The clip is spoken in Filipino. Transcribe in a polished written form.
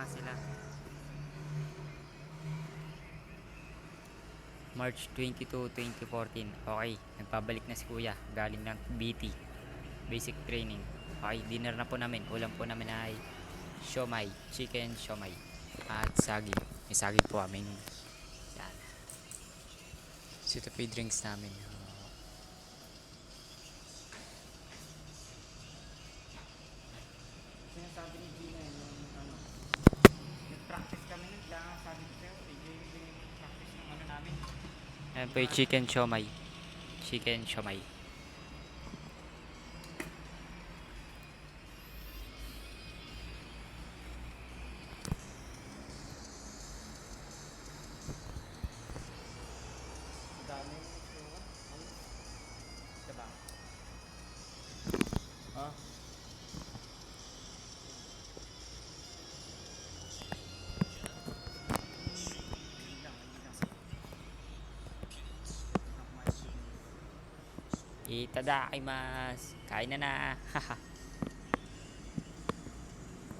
sila. March 22, 2014. Okay, nagpabalik na si kuya. Galing ng BT, basic training. Okay, dinner na po namin. Ulam po namin ay siomay, chicken siomay. At saging. May saging po amin. Yan. So ito po yung drinks namin. Sinasabi ni Gina yung ano, nag-practice kami nun. Kaya sabi ko sa'yo, practice yung ano namin. Ayan po yung chicken siomay. Chicken siomay. Dami yung itsura. Diba? Oh. Itadakimasu. Kain na na. Haha.